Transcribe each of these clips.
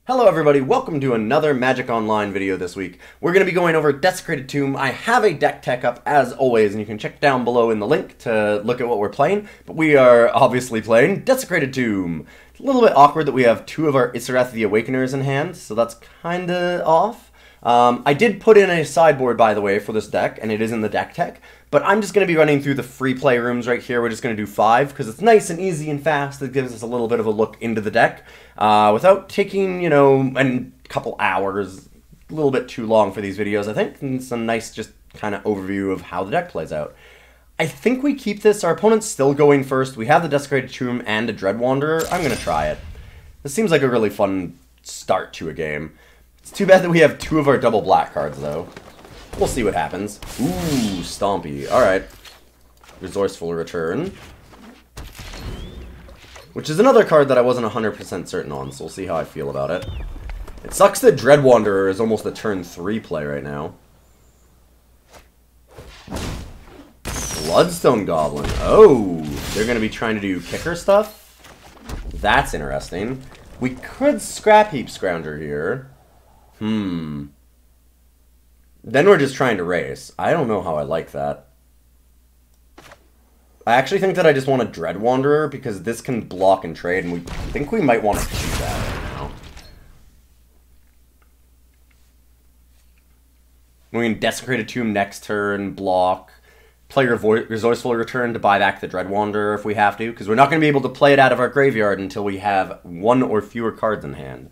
Hello everybody, welcome to another Magic Online video this week. We're going to be going over Desecrated Tomb. I have a deck tech up as always, and you can check down below in the link to look at what we're playing. But we are obviously playing Desecrated Tomb. It's a little bit awkward that we have two of our Isareth the Awakeners in hand, so that's kinda off. I did put in a sideboard, by the way, for this deck, and it is in the deck tech. But I'm just going to be running through the free play rooms right here. We're just going to do 5, because it's nice and easy and fast. It gives us a little bit of a look into the deck, without taking, a couple hours. A little bit too long for these videos, I think. And it's a nice, just kind of overview of how the deck plays out. I think we keep this. Our opponent's still going first. We have the Desecrated Tomb and a Dread Wanderer. I'm going to try it. This seems like a really fun start to a game. It's too bad that we have 2 of our double black cards, though. We'll see what happens. Ooh, Stompy. Alright. Resourceful Return. Which is another card that I wasn't 100% certain on, so we'll see how I feel about it. It sucks that Dread Wanderer is almost a turn 3 play right now. Bloodstone Goblin. Oh, they're going to be trying to do kicker stuff? That's interesting. We could Scrapheap Scrounger here. Then we're just trying to race. I don't know how I like that. I actually think that I just want a Dread Wanderer because this can block and trade, and we think we might want to do that right now. We can Desecrated Tomb next turn, block, play Resourceful Return to buy back the Dread Wanderer if we have to, because we're not going to be able to play it out of our graveyard until we have 1 or fewer cards in hand.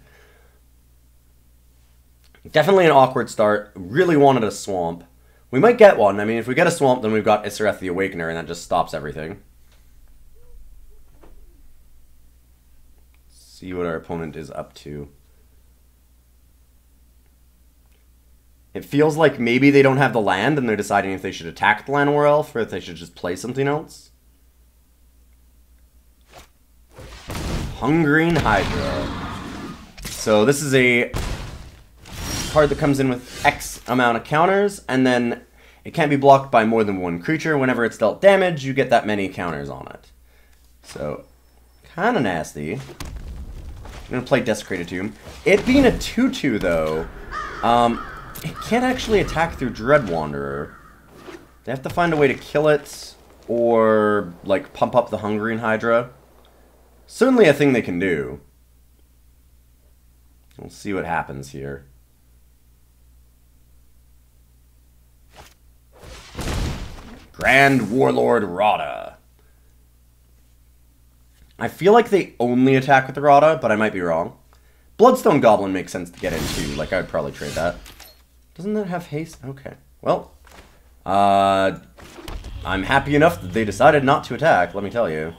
Definitely an awkward start. Really wanted a swamp. We might get one. I mean, if we get a swamp, then we've got Isareth the Awakener, and that just stops everything. See what our opponent is up to. It feels like maybe they don't have the land, and they're deciding if they should attack the Llanowar Elf, or if they should just play something else. Hungering Hydra. So this is a card that comes in with X amount of counters, and then it can't be blocked by more than 1 creature. Whenever it's dealt damage, you get that many counters on it. So, kind of nasty. I'm going to play Desecrated Tomb. It being a 2/2, though, it can't actually attack through Dread Wanderer. They have to find a way to kill it, or, like, pump up the Hungering Hydra. Certainly a thing they can do. We'll see what happens here. Grand Warlord Rada. I feel like they only attack with the Rada, but I might be wrong. Bloodstone Goblin makes sense to get in too. Like, I'd probably trade that. Doesn't that have haste? Okay. Well, I'm happy enough that they decided not to attack, let me tell you.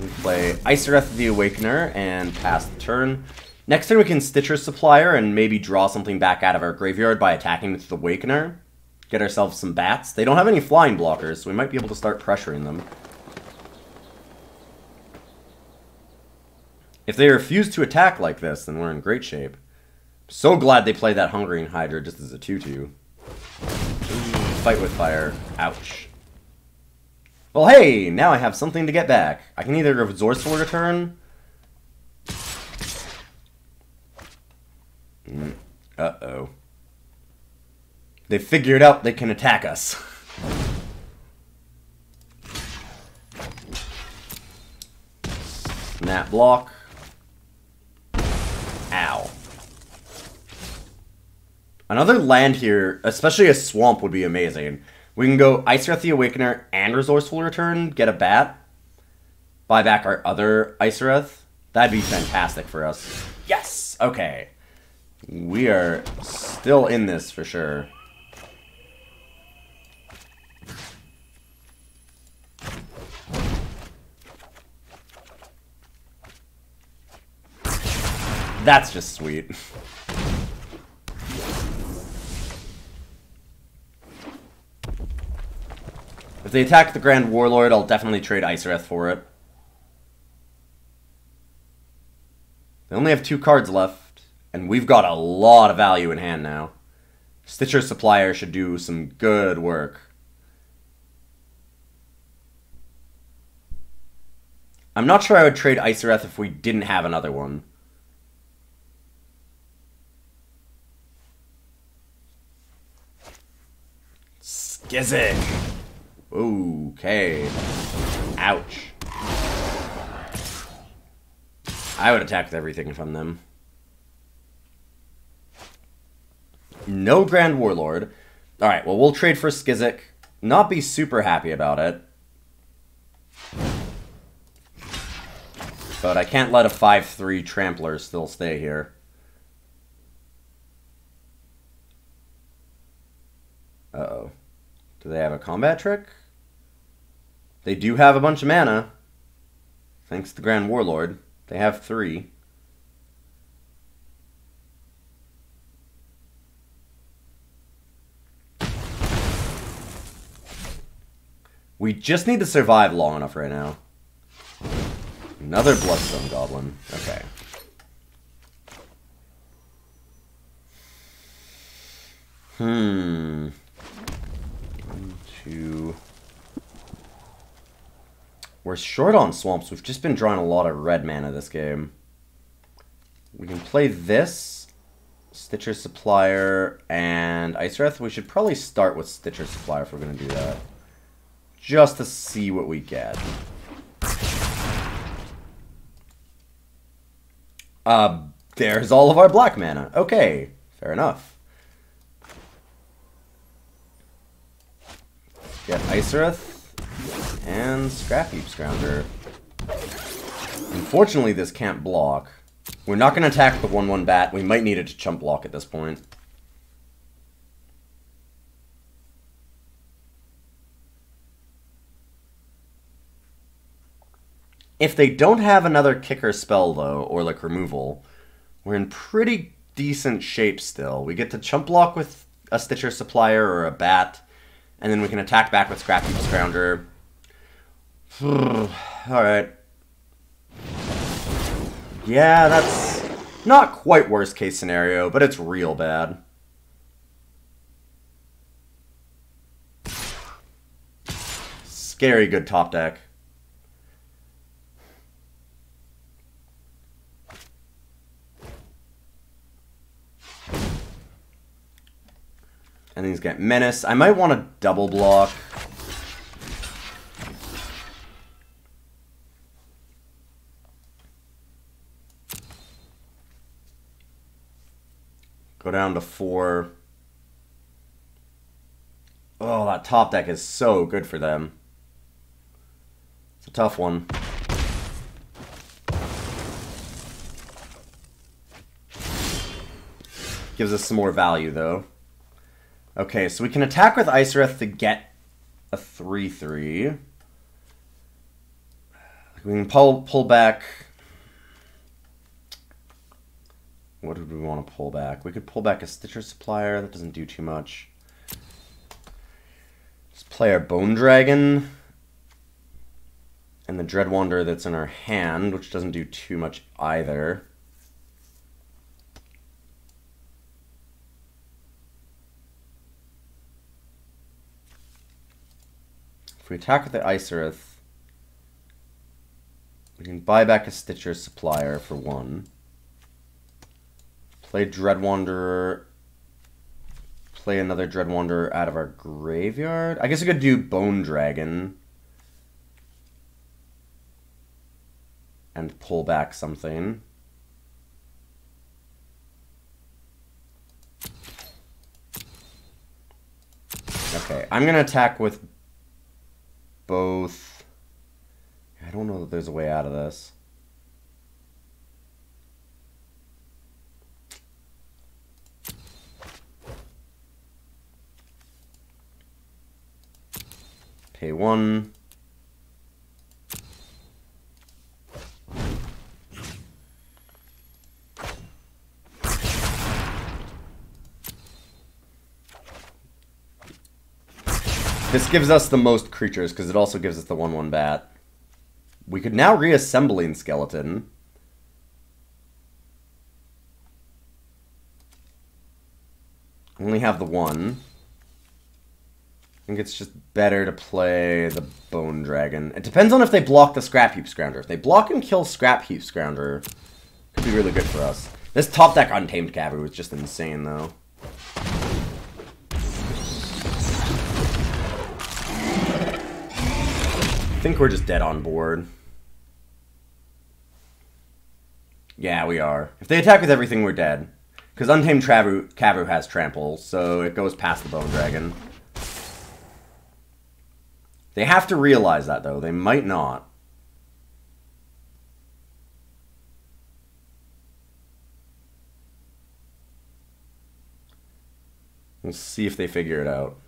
We play Isareth the Awakener and pass the turn. Next turn we can Stitcher Supplier and maybe draw something back out of our graveyard by attacking with the Awakener. Get ourselves some bats. They don't have any flying blockers, so we might be able to start pressuring them. If they refuse to attack like this, then we're in great shape. So glad they played that Hungering Hydra just as a 2/2. Fight with fire. Ouch. Well, hey! Now I have something to get back. I can either Resourceful Return. Uh-oh. They figured out they can attack us. Snap block. Ow. Another land here, especially a swamp, would be amazing. We can go Isareth the Awakener and Resourceful Return, get a bat, buy back our other Isareth. That'd be fantastic for us. Yes! Okay. We are still in this for sure. That's just sweet. If they attack the Grand Warlord, I'll definitely trade Isareth for it. They only have 2 cards left. And we've got a lot of value in hand now. Stitcher Supplier should do some good work. I'm not sure I would trade Isareth if we didn't have another one. Skizik! Okay. Ouch. I would attack with everything if I'm them. No Grand Warlord. Alright, well, we'll trade for Skizik. Not be super happy about it. But I can't let a 5/3 Trampler still stay here. Uh-oh. Do they have a combat trick? They do have a bunch of mana. Thanks to the Grand Warlord. They have 3. We just need to survive long enough right now. Another Bloodstone Goblin. Okay. One, two. We're short on swamps. We've just been drawing a lot of red mana this game. We can play this, Stitcher Supplier, and Isareth. We should probably start with Stitcher Supplier if we're going to do that. Just to see what we get. There's all of our black mana. Okay, fair enough. Get Isareth and Scrapheap Scrounger. Unfortunately, this can't block. We're not going to attack the 1/1 bat. We might need it to chump block at this point. If they don't have another kicker spell, though, or like removal, we're in pretty decent shape still. We get to chump block with a Stitcher Supplier or a bat, and then we can attack back with Scrapheap Scrounger. Alright. Yeah, that's not quite worst case scenario, but it's real bad. Scary good top deck. And these get Menace. I might want to double block. Go down to 4. Oh, that top deck is so good for them. It's a tough one. Gives us some more value, though. Okay, so we can attack with Isareth to get a 3/3. We can pull back. What do we want to pull back? We could pull back a Stitcher Supplier. That doesn't do too much. Just play our Bone Dragon. And the Dreadwander that's in our hand, which doesn't do too much either. If we attack with the Isareth, we can buy back a Stitcher Supplier for 1. Play Dreadwanderer. Play another Dreadwanderer out of our graveyard. I guess we could do Bone Dragon. And pull back something. Okay, I'm going to attack with both. I don't know that there's a way out of this. Pay 1. This gives us the most creatures, because it also gives us the 1/1 bat. We could now Reassembling Skeleton. Only have the 1. think it's just better to play the Bone Dragon. It depends on if they block the Scrapheap Scrounger. If they block and kill Scrapheap Scrounger, it could be really good for us. This top deck Untamed Cavu was just insane, though. I think we're just dead on board. Yeah, we are. If they attack with everything, we're dead. Because Untamed Cavu has Trample, so it goes past the Bone Dragon. They have to realize that, though. They might not. We'll see if they figure it out.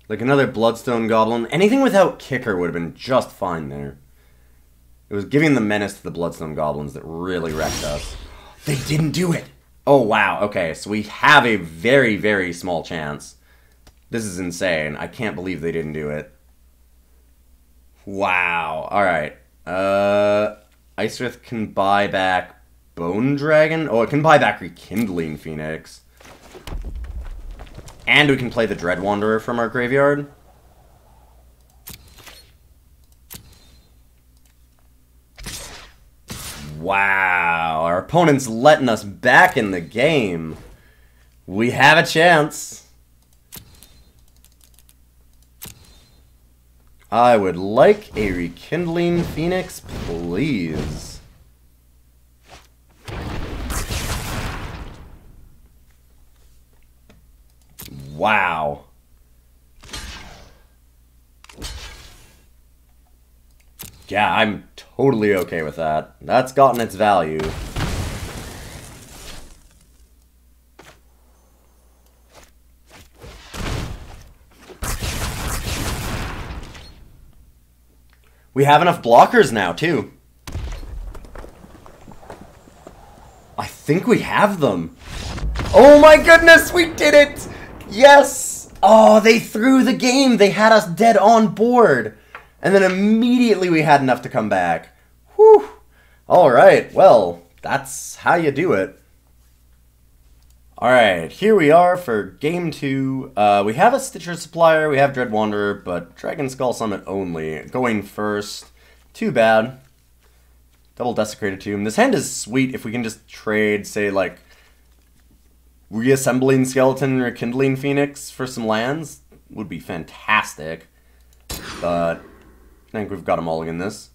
Like another Bloodstone Goblin. Anything without Kicker would have been just fine there. It was giving the menace to the Bloodstone Goblins that really wrecked us. They didn't do it! Oh, wow. Okay, so we have a very, very small chance. This is insane. I can't believe they didn't do it. Wow. Alright. Isareth can buy back Bone Dragon? Oh, it can buy back Rekindling Phoenix. And we can play the Dread Wanderer from our graveyard. Wow, our opponent's letting us back in the game. We have a chance. I would like a Rekindling Phoenix, please. Wow. Yeah, I'm totally okay with that. That's gotten its value. We have enough blockers now, too. I think we have them. Oh my goodness, we did it! Yes! Oh, they threw the game. They had us dead on board. And then immediately we had enough to come back. Whew. Alright, well, that's how you do it. Alright, here we are for Game 2. We have a Stitcher Supplier, we have Dread Wanderer, but Dragonskull Summit only. Going first. Too bad. Double Desecrated Tomb. This hand is sweet if we can just trade, say, like, Reassembling Skeleton and Rekindling Phoenix for some lands. Would be fantastic. But I think we've got a mulligan this.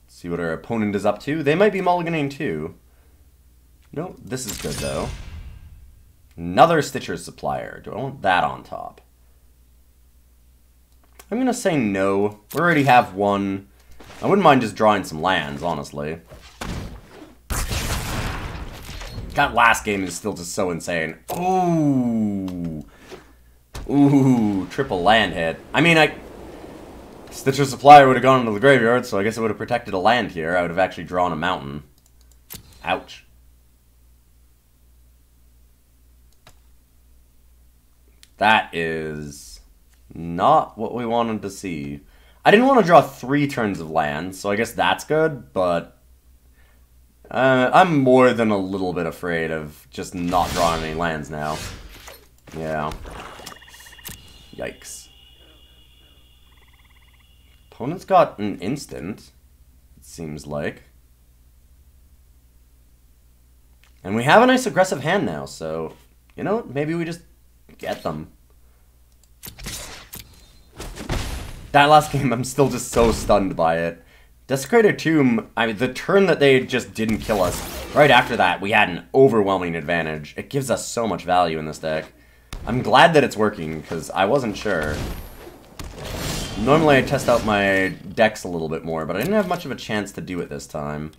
See what our opponent is up to. They might be mulliganing too. No, this is good though. Another Stitcher Supplier. Do I want that on top? I'm gonna say no. We already have one. I wouldn't mind just drawing some lands, honestly. That last game is still just so insane. Ooh. Ooh, triple land hit. I mean, Stitcher Supplier would have gone into the graveyard, so I guess it would have protected a land here. I would have actually drawn a mountain. Ouch. That is not what we wanted to see. I didn't want to draw 3 turns of land, so I guess that's good, but I'm more than a little bit afraid of just not drawing any lands now. Yeah. Yikes. Opponent's got an instant, it seems like. And we have a nice aggressive hand now, so, you know, maybe we just get them. That last game, I'm still just so stunned by it. Desecrated Tomb, the turn that they just didn't kill us, right after that, we had an overwhelming advantage. It gives us so much value in this deck. I'm glad that it's working, because I wasn't sure. Normally I test out my decks a little bit more, but I didn't have much of a chance to do it this time.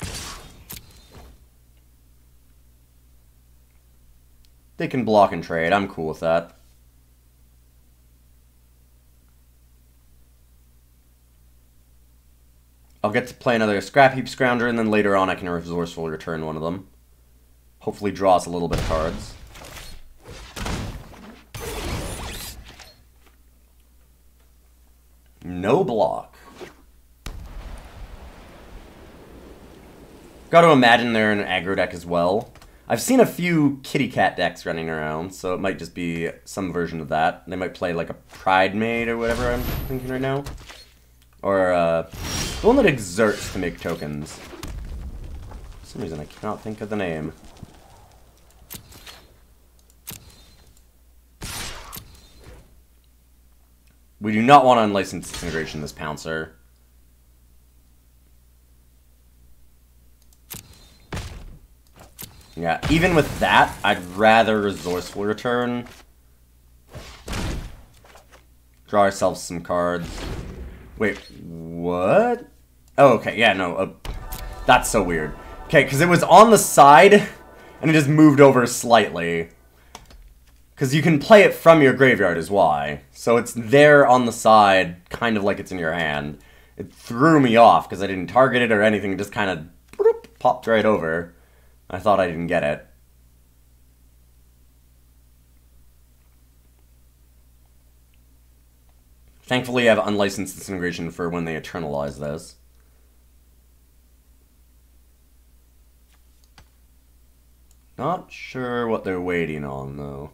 They can block and trade, I'm cool with that. I'll get to play another Scrapheap Scrounger, and then later on I can Resourceful Return one of them. Hopefully draw us a little bit of cards. No block. Gotta imagine they're in an aggro deck as well. I've seen a few kitty cat decks running around, so it might just be some version of that. They might play like a Pride Maid or whatever I'm thinking right now. Or the one that exerts to make tokens. For some reason I cannot think of the name. We do not want unlicensed disintegration this Pouncer. Yeah, even with that, I'd rather Resourceful Return. Draw ourselves some cards. Wait, what? Oh, okay, yeah, no, that's so weird. Okay, because it was on the side, and it just moved over slightly. Because you can play it from your graveyard is why. So it's there on the side, kind of like it's in your hand. It threw me off, because I didn't target it or anything, it just kind of popped right over. I thought I didn't get it. Thankfully, I have unlicensed disintegration for when they eternalize this. Not sure what they're waiting on, though.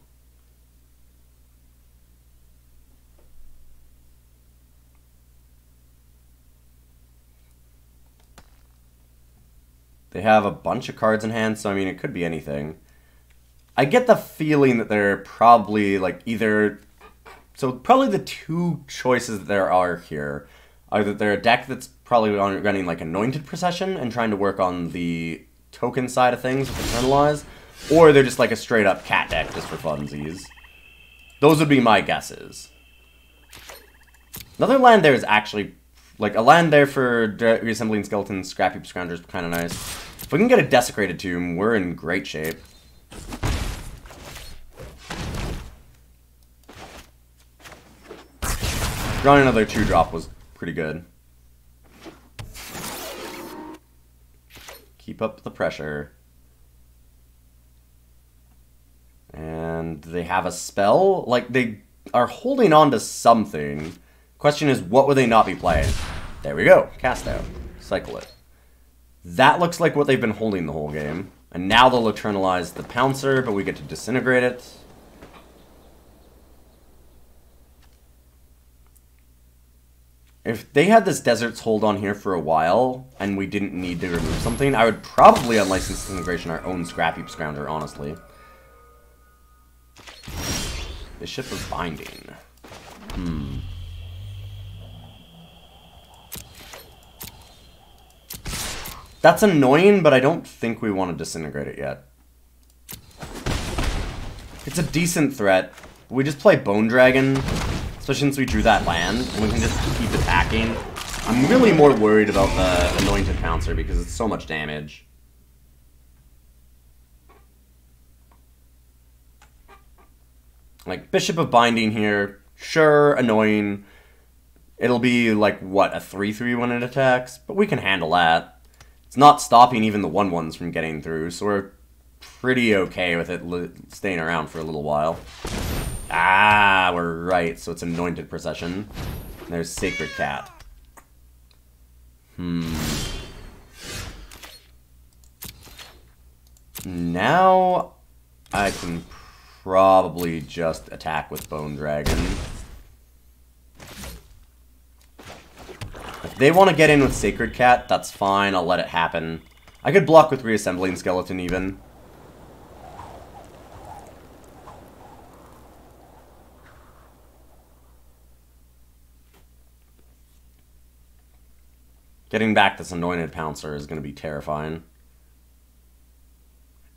They have a bunch of cards in hand, so I mean, it could be anything. I get the feeling that they're probably, like, either... So, probably the two choices that there are here are that they're a deck that's probably running, like, Anointed Procession and trying to work on the token side of things with Eternalize, or they're just, like, a straight-up cat deck just for funsies. Those would be my guesses. Another land there is actually... Like, a land there for Reassembling Skeleton, Scrapheap Scrounger is kind of nice. If we can get a Desecrated Tomb, we're in great shape. Drawing another 2-drop was pretty good. Keep up the pressure. And they have a spell? Like, they are holding on to something. Question is, what would they not be playing? There we go. Cast out. Cycle it. That looks like what they've been holding the whole game. And now they'll eternalize the Pouncer, but we get to disintegrate it. If they had this Desert's hold on here for a while, and we didn't need to remove something, I would probably unlicense disintegration our own Scrapheap Scrounger, honestly. Bishop of Binding. That's annoying, but I don't think we want to disintegrate it yet. It's a decent threat. We just play Bone Dragon, especially since we drew that land, and we can just keep attacking. I'm really more worried about the Anointed Pouncer because it's so much damage. Like, Bishop of Binding here, sure, annoying. It'll be, like, what, a 3/3 when it attacks? But we can handle that. It's not stopping even the 1/1s from getting through, so we're pretty okay with it staying around for a little while. Ah, we're right, so it's Anointed Procession. There's Sacred Cat. Now I can probably just attack with Bone Dragon. If they want to get in with Sacred Cat, that's fine, I'll let it happen. I could block with Reassembling Skeleton, even. Getting back this Anointed Pouncer is going to be terrifying.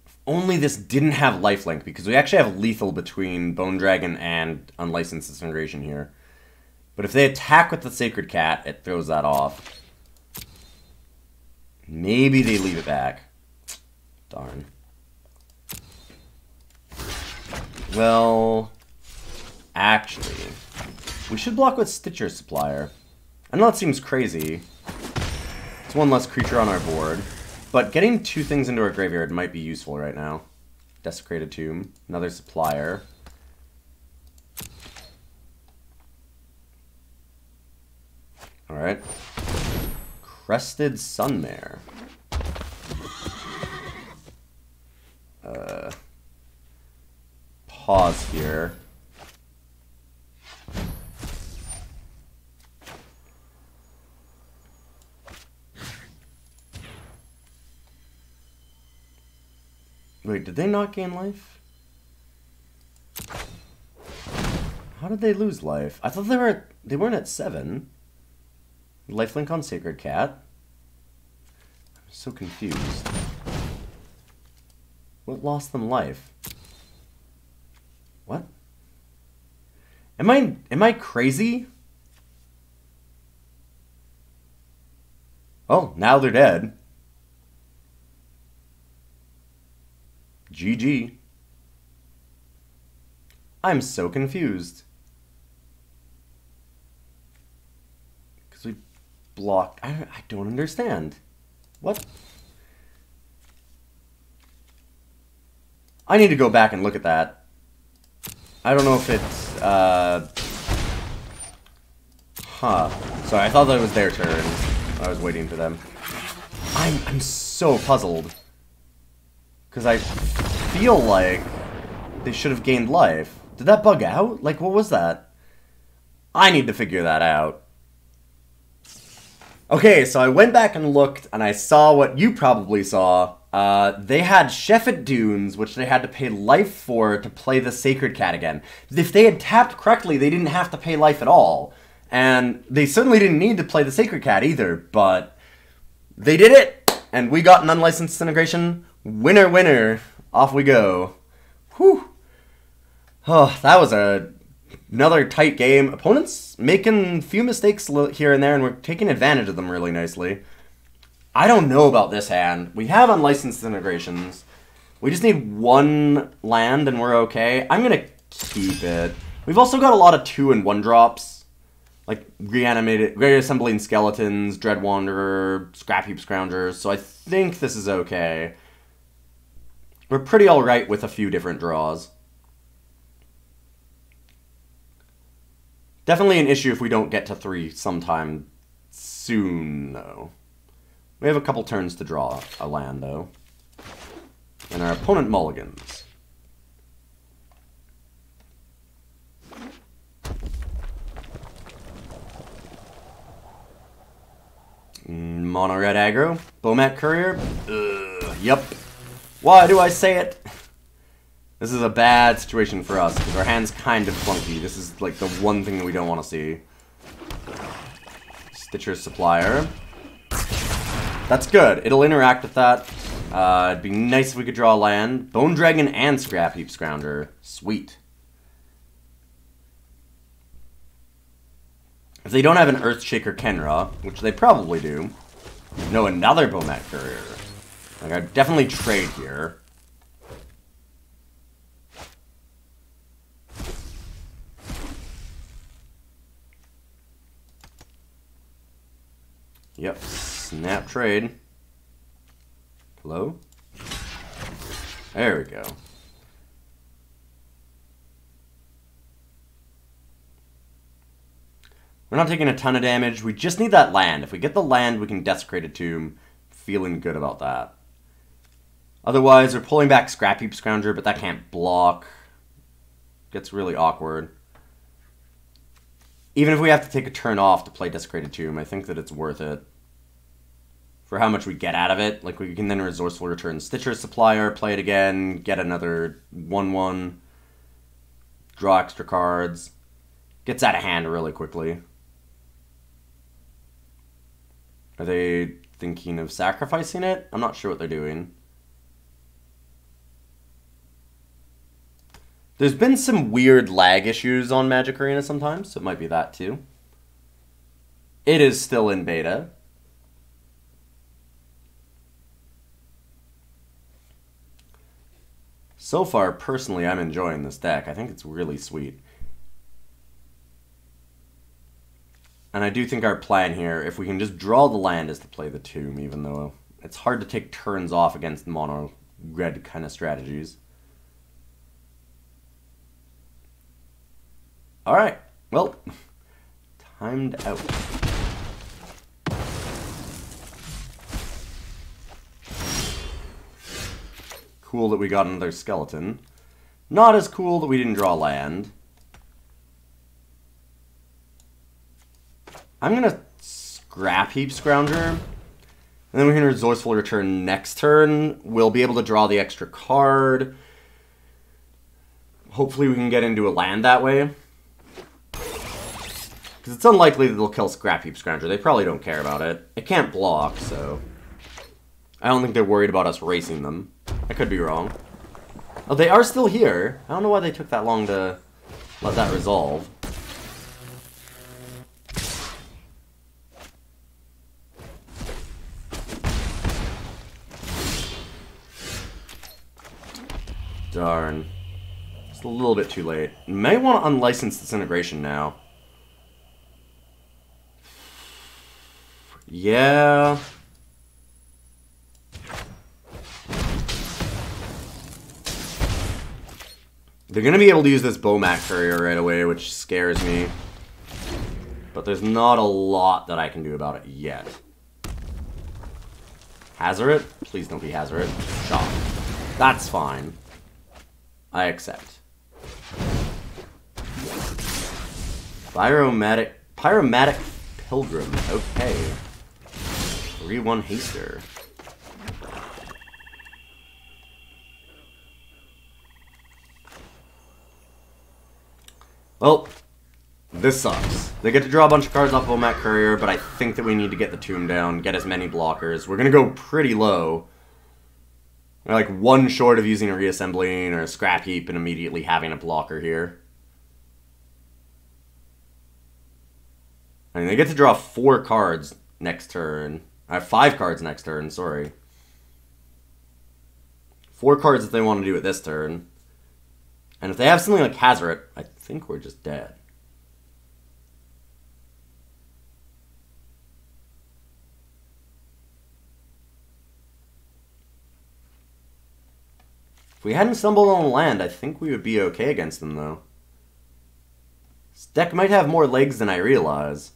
If only this didn't have lifelink, because we actually have lethal between Bone Dragon and Unlicensed Disintegration here. But if they attack with the Sacred Cat, it throws that off. Maybe they leave it back. Darn. Well, actually, we should block with Stitcher Supplier. I know it seems crazy. It's one less creature on our board. But getting two things into our graveyard might be useful right now. Desecrated Tomb, another Supplier. Alright. Crested Sunmare. Pause here. Wait, did they not gain life? How did they lose life? I thought they weren't at 7. Lifelink on Sacred Cat. I'm so confused. What lost them life? What? Am I crazy? Oh, now they're dead. GG. I'm so confused. Because we blocked... I don't understand. What? I need to go back and look at that. I don't know if it's... Huh. Sorry, I thought that was their turn. I was waiting for them. I'm so puzzled. Because I feel like they should have gained life. Did that bug out? Like, what was that? I need to figure that out. Okay, so I went back and looked, and I saw what you probably saw. They had Sheffet Dunes, which they had to pay life for to play the Sacred Cat again. If they had tapped correctly, they didn't have to pay life at all. And they certainly didn't need to play the Sacred Cat either, but they did it! And we got an unlicensed integration. Winner, winner. Off we go. Whew. Oh, that was another tight game. Opponents making a few mistakes here and there, and we're taking advantage of them really nicely. I don't know about this hand. We have unlicensed integrations. We just need one land and we're okay. I'm going to keep it. We've also got a lot of 2 and 1 drops. Like Reassembling Skeletons, Dread Wanderer, Scrapheap Scrounger. So I think this is okay. We're pretty alright with a few different draws. Definitely an issue if we don't get to 3 sometime soon, though. We have a couple turns to draw a land, though. And our opponent mulligans. Mono red aggro. Bomat Courier. Yep. Why do I say it? This is a bad situation for us, because our hand's kind of clunky. This is, like, the one thing that we don't want to see. Stitcher's Supplier. That's good. It'll interact with that. It'd be nice if we could draw a land. Bone Dragon and Scrapheap Scrounger. Sweet. If they don't have an Earthshaker Kenra, which they probably do. No, another Bomat Courier. Like, I'd definitely trade here. Yep. Snap trade. Hello? There we go. We're not taking a ton of damage. We just need that land. If we get the land, we can Desecrated Tomb. Feeling good about that. Otherwise, we're pulling back Scrapheap Scrounger, but that can't block. Gets really awkward. Even if we have to take a turn off to play Desecrated Tomb, I think that it's worth it. For how much we get out of it. Like, we can then Resourceful Return Stitcher's Supplier, play it again, get another 1/1, draw extra cards. Gets out of hand really quickly. Are they thinking of sacrificing it? I'm not sure what they're doing. There's been some weird lag issues on Magic Arena sometimes, so it might be that too. It is still in beta. So far, personally, I'm enjoying this deck. I think it's really sweet. And I do think our plan here, if we can just draw the land, is to play the Tomb, even though it's hard to take turns off against mono-red kind of strategies. Alright, well, timed out. Cool that we got another skeleton. Not as cool that we didn't draw land. I'm gonna Scrapheap Scrounger. And then we can Resourceful Return next turn. We'll be able to draw the extra card. Hopefully we can get into a land that way. Because it's unlikely that they'll kill Scrapheap Scrounger. They probably don't care about it. It can't block, so... I don't think they're worried about us racing them. I could be wrong. Oh, they are still here. I don't know why they took that long to let that resolve. Darn. Just a little bit too late. May want to unlicense Disintegration now. Yeah... They're going to be able to use this Bomat Courier right away, which scares me. But there's not a lot that I can do about it yet. Hazard? Please don't be Hazard. Shock. That's fine. I accept. Pyromatic Pilgrim. Okay. 3-1 Haster. Well, this sucks. They get to draw a bunch of cards off Bomat Courier, but I think that we need to get the tomb down, get as many blockers. We're going to go pretty low. We're like one short of using a Reassembling or a Scrap Heap and immediately having a blocker here. I mean, they get to draw 4 cards next turn. I have 5 cards next turn, sorry. 4 cards if they want to do it this turn. And if they have something like Hazard, I think we're just dead. If we hadn't stumbled on land, I think we would be okay against them, though. This deck might have more legs than I realize.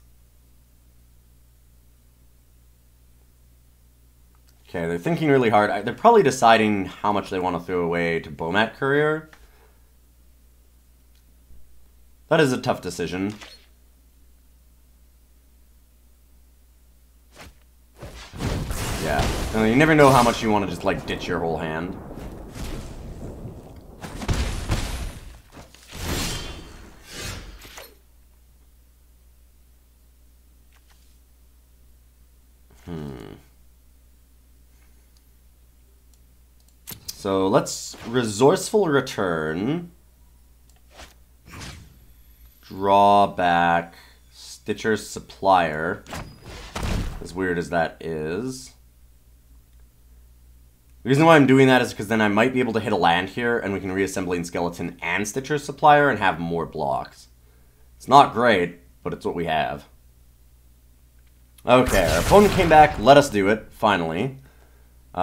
Okay, they're thinking really hard. They're probably deciding how much they want to throw away to Bomat Courier. That is a tough decision. Yeah. You never know how much you want to just, like, ditch your whole hand. So, let's Resourceful Return. Draw back Stitcher's Supplier, as weird as that is. The reason why I'm doing that is because then I might be able to hit a land here, and we can Reassembling Skeleton and Stitcher's Supplier and have more blocks. It's not great, but it's what we have. Okay, our opponent came back, let us do it, finally. We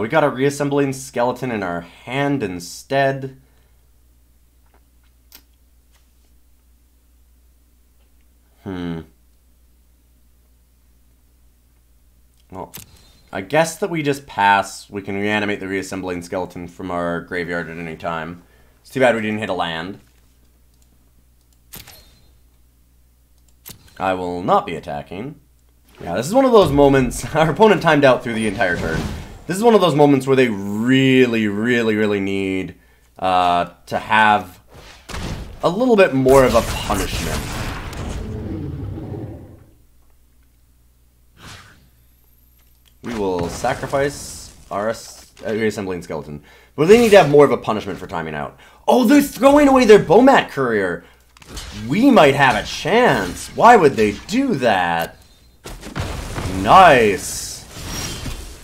got a Reassembling Skeleton in our hand instead. Well, I guess that we just pass. We can reanimate the Reassembling Skeleton from our graveyard at any time. It's too bad we didn't hit a land. I will not be attacking. Yeah, this is one of those moments. Our opponent timed out through the entire turn. This is one of those moments where they really, really, really need to have a little bit more of a punishment. We will sacrifice our Reassembling Skeleton. But they need to have more of a punishment for timing out. Oh, they're throwing away their Bomat Courier. We might have a chance. Why would they do that? Nice.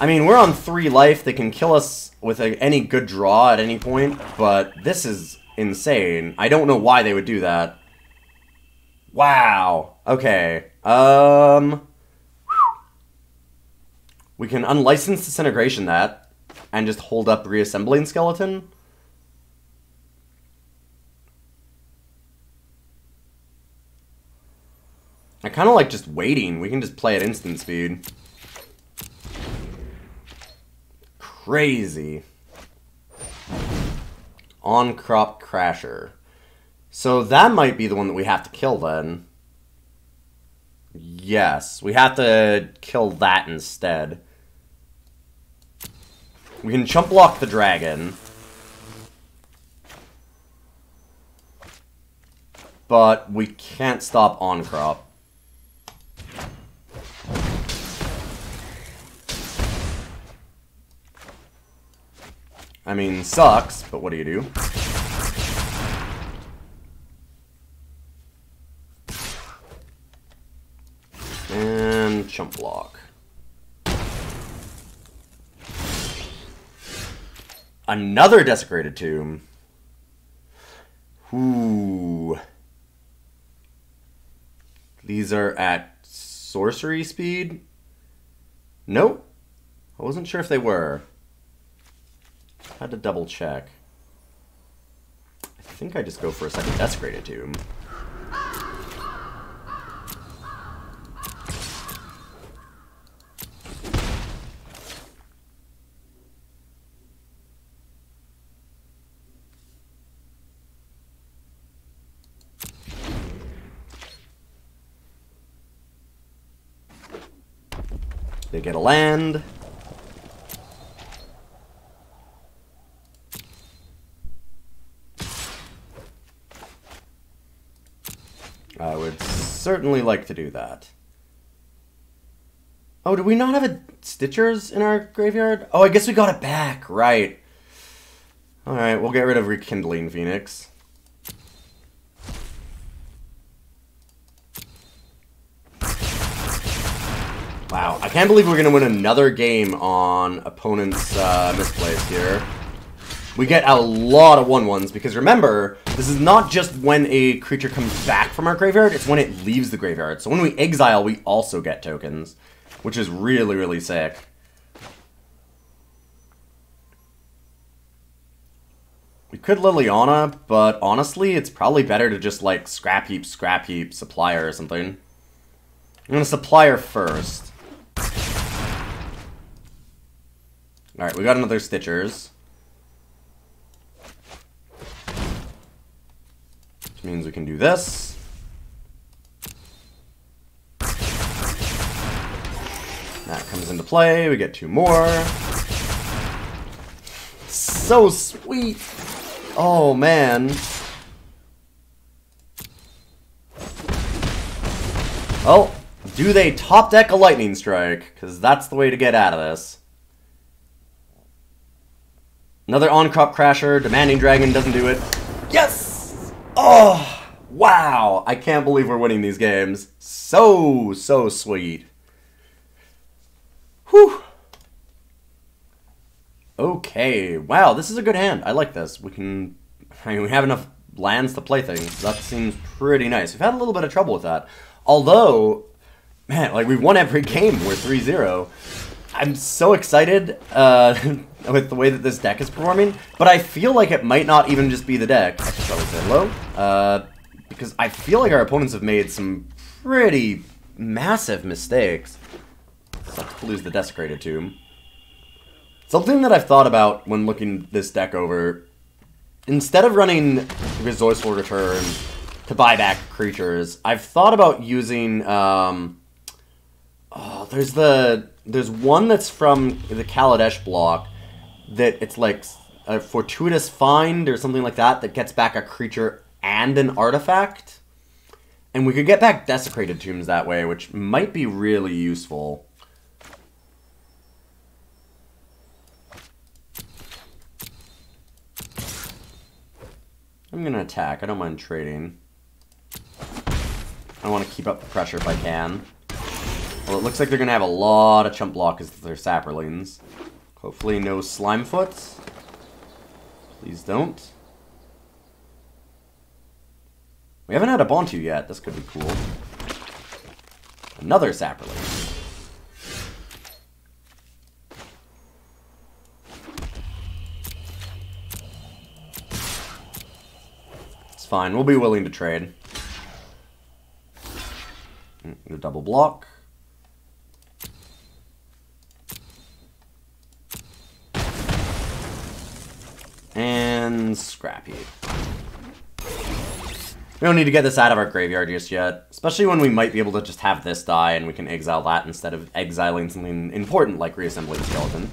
I mean, we're on 3 life. They can kill us with any good draw at any point. But this is insane. I don't know why they would do that. Wow. Okay. We can unlicense Disintegration that, and just hold up Reassembling Skeleton. I kind of like just waiting. We can just play at instant speed. Crazy. On-crop crasher. So that might be the one that we have to kill then. Yes, we have to kill that instead. We can chump block the dragon. But we can't stop on-crop. I mean, sucks, but what do you do? And chump block. Another Desecrated Tomb. Ooh. These are at sorcery speed? Nope. I wasn't sure if they were. Had to double check. I think I just go for a second Desecrated Tomb. They get a land. I would certainly like to do that. Oh, do we not have a Stitchers in our graveyard? Oh, I guess we got it back, right. Alright, we'll get rid of Rekindling Phoenix. Wow, I can't believe we're going to win another game on opponent's misplays here. We get a lot of 1/1s, because remember, this is not just when a creature comes back from our graveyard, it's when it leaves the graveyard. So when we exile, we also get tokens, which is really, really sick. We could Liliana, but honestly, it's probably better to just, like, Scrapheap, Supplier or something. I'm going to Supplier first. Alright, we got another Stitchers. Which means we can do this. That comes into play, we get 2 more. So sweet! Oh, man. Well, do they top deck a Lightning Strike? Because that's the way to get out of this. Another on-crop crasher, Demanding Dragon doesn't do it. Yes! Oh, wow! I can't believe we're winning these games. So sweet. Whew. Okay, wow, this is a good hand. I like this. We have enough lands to play things. That seems pretty nice. We've had a little bit of trouble with that. Although, man, like, we've won every game. We're 3-0. I'm so excited with the way that this deck is performing, but I feel like it might not even just be the deck. I should probably say hello. Because I feel like our opponents have made some pretty massive mistakes. Sucks to lose the Desecrated Tomb. Something that I've thought about when looking this deck over, instead of running Resourceful Return to buy back creatures, I've thought about using, there's one that's from the Kaladesh block that it's like a Fortuitous Find or something like that gets back a creature and an artifact. And we could get back Desecrated Tombs that way, which might be really useful. I'm going to attack. I don't mind trading. I want to keep up the pressure if I can. Well, it looks like they're going to have a lot of chump block as their Saprolines. Hopefully no Slimefoots. Please don't. We haven't had a Bontu yet. This could be cool. Another Saproline. It's fine. We'll be willing to trade. The double block. And and Scrapheap. We don't need to get this out of our graveyard just yet, especially when we might be able to just have this die and we can exile that instead of exiling something important like Reassembling Skeleton.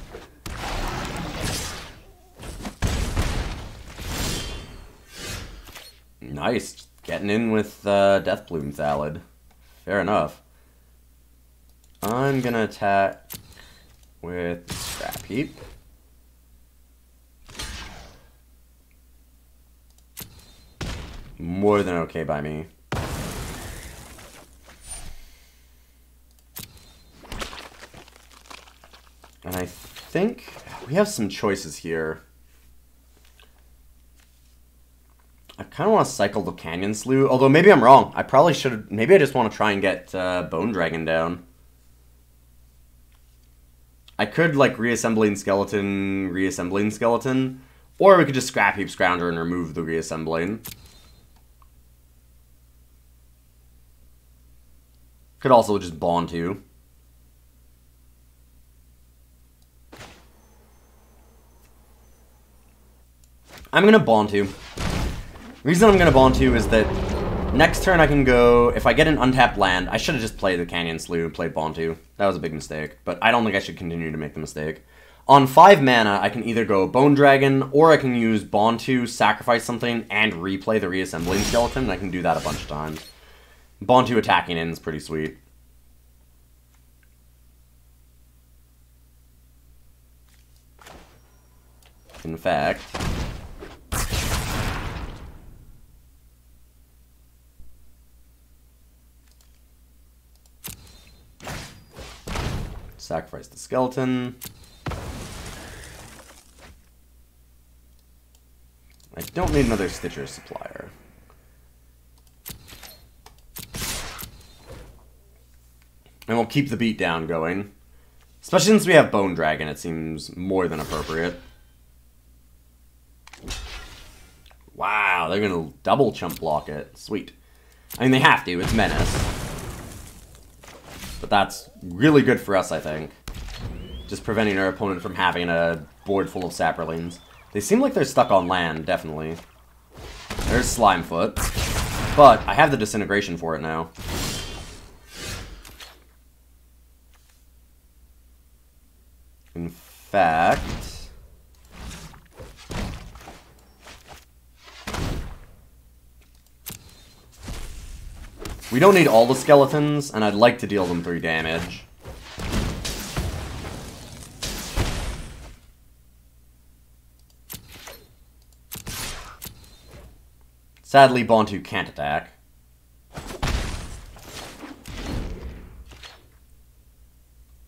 Nice. Getting in with Death Bloom Salad. Fair enough. I'm gonna attack with Scrapheap. More than okay by me. And I think we have some choices here. I kind of want to cycle the Canyon Slough, although maybe I'm wrong. I probably should. Maybe I just want to try and get Bone Dragon down. I could, like, Reassembling Skeleton, or we could just Scrapheap Scrounger and remove the Reassembling. Could also just Bontu. I'm gonna Bontu. The reason I'm gonna Bontu is that next turn I can go, if I get an untapped land, I should have just played the Canyon Slough and played Bontu. That was a big mistake, but I don't think I should continue to make the mistake. On 5 mana, I can either go Bone Dragon, or I can use Bontu, sacrifice something, and replay the Reassembling Skeleton, and I can do that a bunch of times. Bontu attacking in is pretty sweet. In fact, sacrifice the skeleton. I don't need another Stitcher Supplier. And we'll keep the beatdown going. Especially since we have Bone Dragon, it seems more than appropriate. Wow, they're gonna double chump block it. Sweet. I mean, they have to, it's Menace. But that's really good for us, I think. Just preventing our opponent from having a board full of Saprolings. They seem like they're stuck on land, definitely. There's Slimefoot. But I have the Disintegration for it now. In fact, we don't need all the skeletons, and I'd like to deal them 3 damage. Sadly, Bontu can't attack.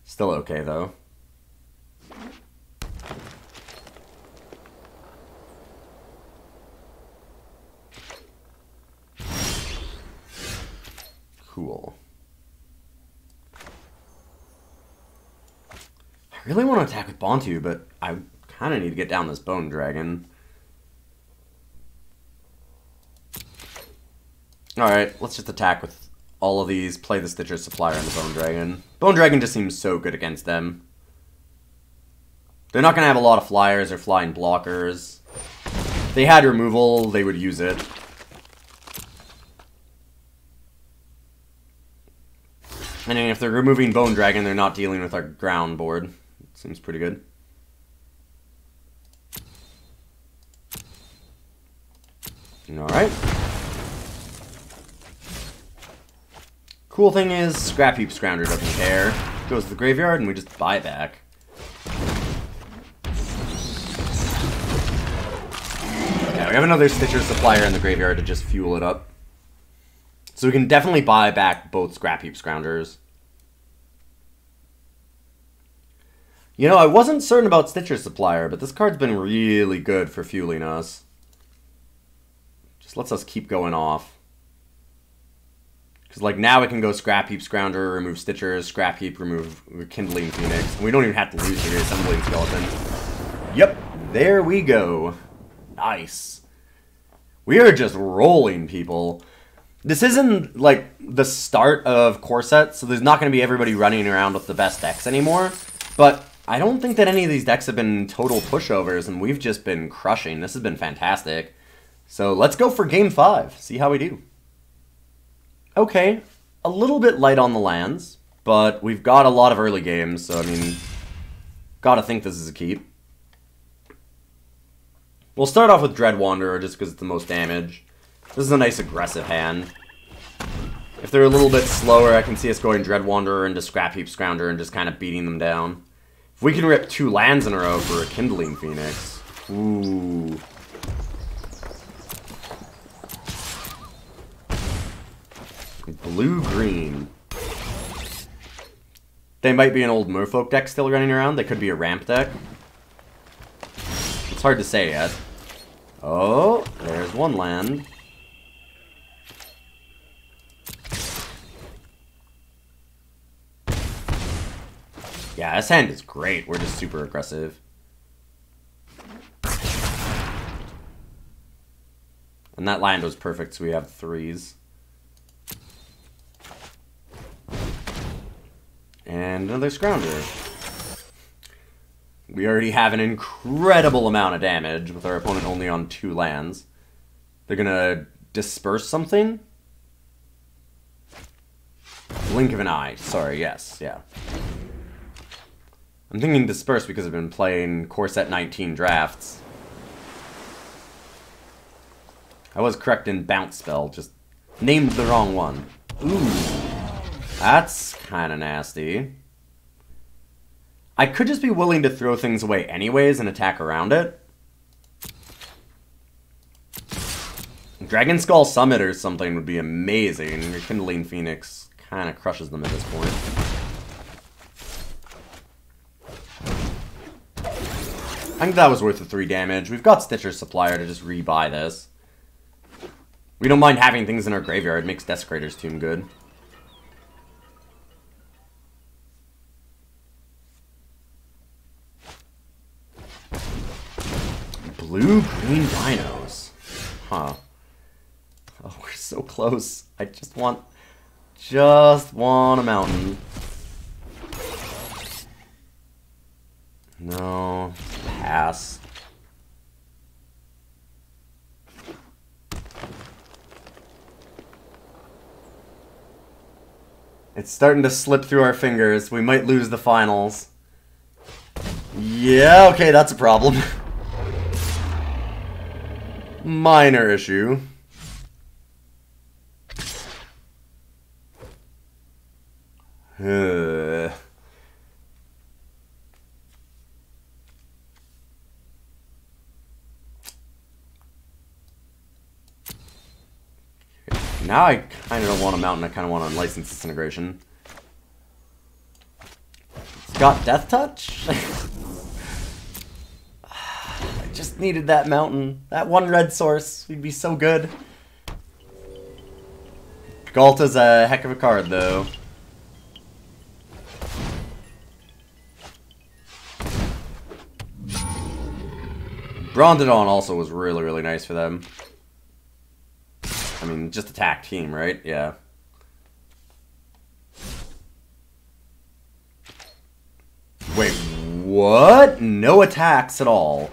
Still okay, though. Cool. I really want to attack with Bontu, but I kind of need to get down this Bone Dragon. Alright, let's just attack with all of these, play the Stitcher Supplier and the Bone Dragon. Bone Dragon just seems so good against them. They're not going to have a lot of flyers or flying blockers. If they had removal, they would use it. And then if they're removing Bone Dragon, they're not dealing with our ground board. Seems pretty good. Alright. Cool thing is, Scrapheap Scrounger doesn't care. Goes to the graveyard and we just buy back. Yeah, we have another Stitcher Supplier in the graveyard to just fuel it up. So we can definitely buy back both Scrapheap Scroungers. You know, I wasn't certain about Stitcher Supplier, but this card's been really good for fueling us. Just lets us keep going off. Because, like, now we can go Scrapheap Scrounger, remove Stitchers, Scrapheap, remove Rekindling Phoenix. And we don't even have to lose the Reassembling Skeleton. Yep, there we go. Nice. We are just rolling, people. This isn't, like, the start of Core Set, so there's not going to be everybody running around with the best decks anymore. But I don't think that any of these decks have been total pushovers, and we've just been crushing. This has been fantastic. So let's go for Game 5, see how we do. Okay, a little bit light on the lands, but we've got a lot of early games, so I mean, gotta think this is a keep. We'll start off with Dread Wanderer just because it's the most damage. This is a nice aggressive hand. If they're a little bit slower, I can see us going Dread Wanderer into Scrapheap Scrounger and just kind of beating them down. If we can rip 2 lands in a row for Rekindling Phoenix. Ooh. Blue-green. They might be an old Merfolk deck still running around. They could be a ramp deck. It's hard to say yet. Oh, there's one land. Yeah, this hand is great. We're just super aggressive. And that land was perfect, so we have 3s. And another Scrounger. We already have an incredible amount of damage with our opponent only on 2 lands. They're gonna disperse something? Blink of an eye. Sorry, yes, yeah. I'm thinking disperse because I've been playing Core Set 19 drafts. I was correct in bounce spell, just named the wrong one. Ooh. That's kind of nasty. I could just be willing to throw things away anyways and attack around it. Dragonskull Summit or something would be amazing. Rekindling Phoenix kind of crushes them at this point. I think that was worth the 3 damage. We've got Stitcher's Supplier to just rebuy this. We don't mind having things in our graveyard. It makes Desecrated Tomb good. Blue-green dinos. Huh. Oh, we're so close. I just want a mountain. No. Pass. It's starting to slip through our fingers. We might lose the finals. Yeah, okay, that's a problem. Minor issue. Now I kind of don't want a mountain, I kind of want to unlicensed disintegration. It's got Death Touch? I just needed that mountain. That one red source would be so good. Galta's a heck of a card, though. Brondadon also was really, really nice for them. I mean, just attack team, right? Yeah. Wait, what? No attacks at all.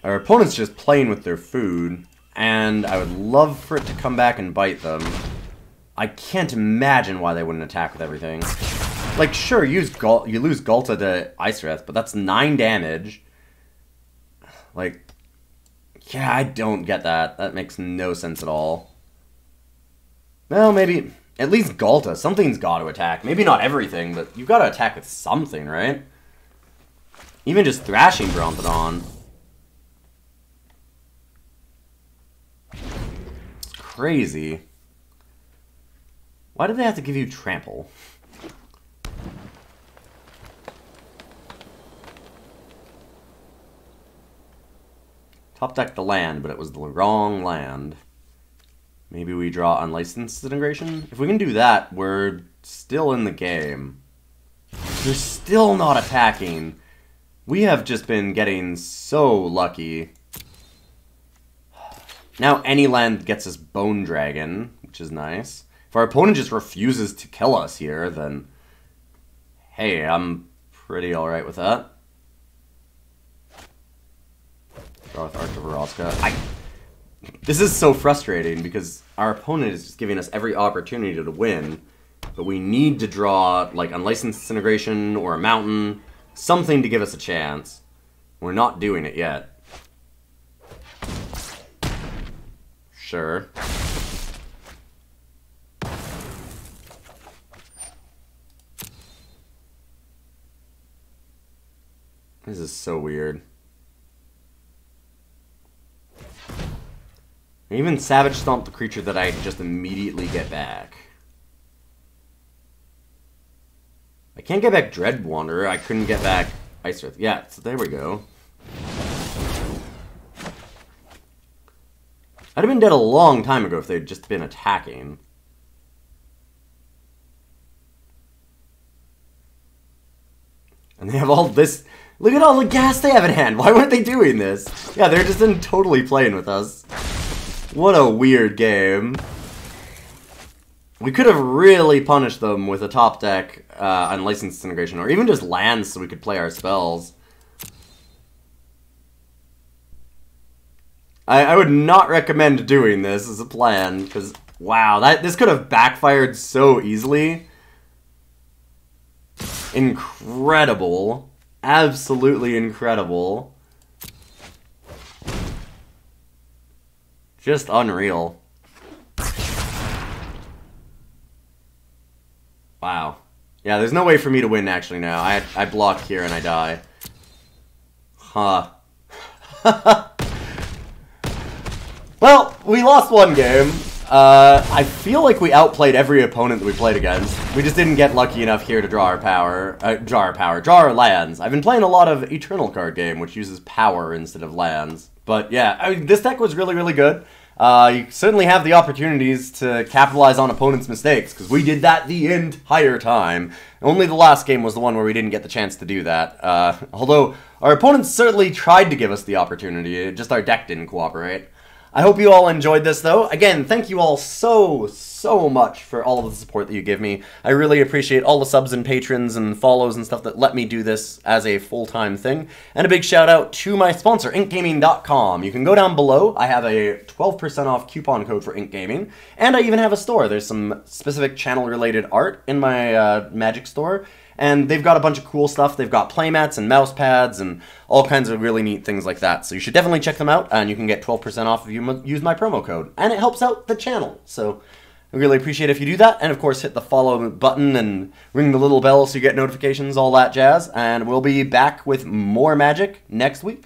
Our opponent's just playing with their food, and I would love for it to come back and bite them. I can't imagine why they wouldn't attack with everything. Like, sure, you lose Galta to Isareth, but that's 9 damage. Like... yeah, I don't get that. That makes no sense at all. Well, maybe... at least Galta. Something's got to attack. Maybe not everything, but you've got to attack with something, right? Even just thrashing Brontodon. It's crazy. Why did they have to give you Trample? Top deck the land, but it was the wrong land. Maybe we draw Unlicensed Integration? If we can do that, we're still in the game. They're still not attacking. We have just been getting so lucky. Now any land gets us Bone Dragon, which is nice. If our opponent just refuses to kill us here, then Hey, I'm pretty alright with that. Darth Arch of Araska. This is so frustrating because our opponent is just giving us every opportunity to win, but we need to draw, like, Unlicensed Disintegration or a Mountain, something to give us a chance. We're not doing it yet. Sure. This is so weird. I even Savage Stomp the creature that I just immediately get back. I can't get back Dread Wanderer. I couldn't get back Isareth. Yeah, so there we go. I'd have been dead a long time ago if they'd just been attacking. And they have all this... Look at all the gas they have in hand! Why weren't they doing this? Yeah, they're just totally playing with us. What a weird game. We could have really punished them with a top deck Unlicensed Disintegration, or even just lands so we could play our spells. I would not recommend doing this as a plan, because, wow, this could have backfired so easily. Incredible. Absolutely incredible. Just unreal. Wow. Yeah, there's no way for me to win actually now. I block here and I die. Huh. Well, we lost one game. I feel like we outplayed every opponent that we played against. We just didn't get lucky enough here to draw our power. Draw our lands. I've been playing a lot of Eternal card game, which uses power instead of lands. But yeah, I mean, this deck was really, really good. You certainly have the opportunities to capitalize on opponents' mistakes, because we did that the entire time. Only the last game was the one where we didn't get the chance to do that. Although, our opponents certainly tried to give us the opportunity, just our deck didn't cooperate. I hope you all enjoyed this, though. Again, thank you all so much for all of the support that you give me. I really appreciate all the subs and patrons and follows and stuff that let me do this as a full-time thing. And a big shout-out to my sponsor, inkgaming.com. You can go down below. I have a 12% off coupon code for Ink Gaming. And I even have a store. There's some specific channel-related art in my Magic store. And they've got a bunch of cool stuff. They've got playmats and mouse pads and all kinds of really neat things like that. So you should definitely check them out, and you can get 12% off if you use my promo code. And it helps out the channel. So I really appreciate it if you do that. And of course, hit the follow button and ring the little bell so you get notifications, all that jazz. And we'll be back with more Magic next week.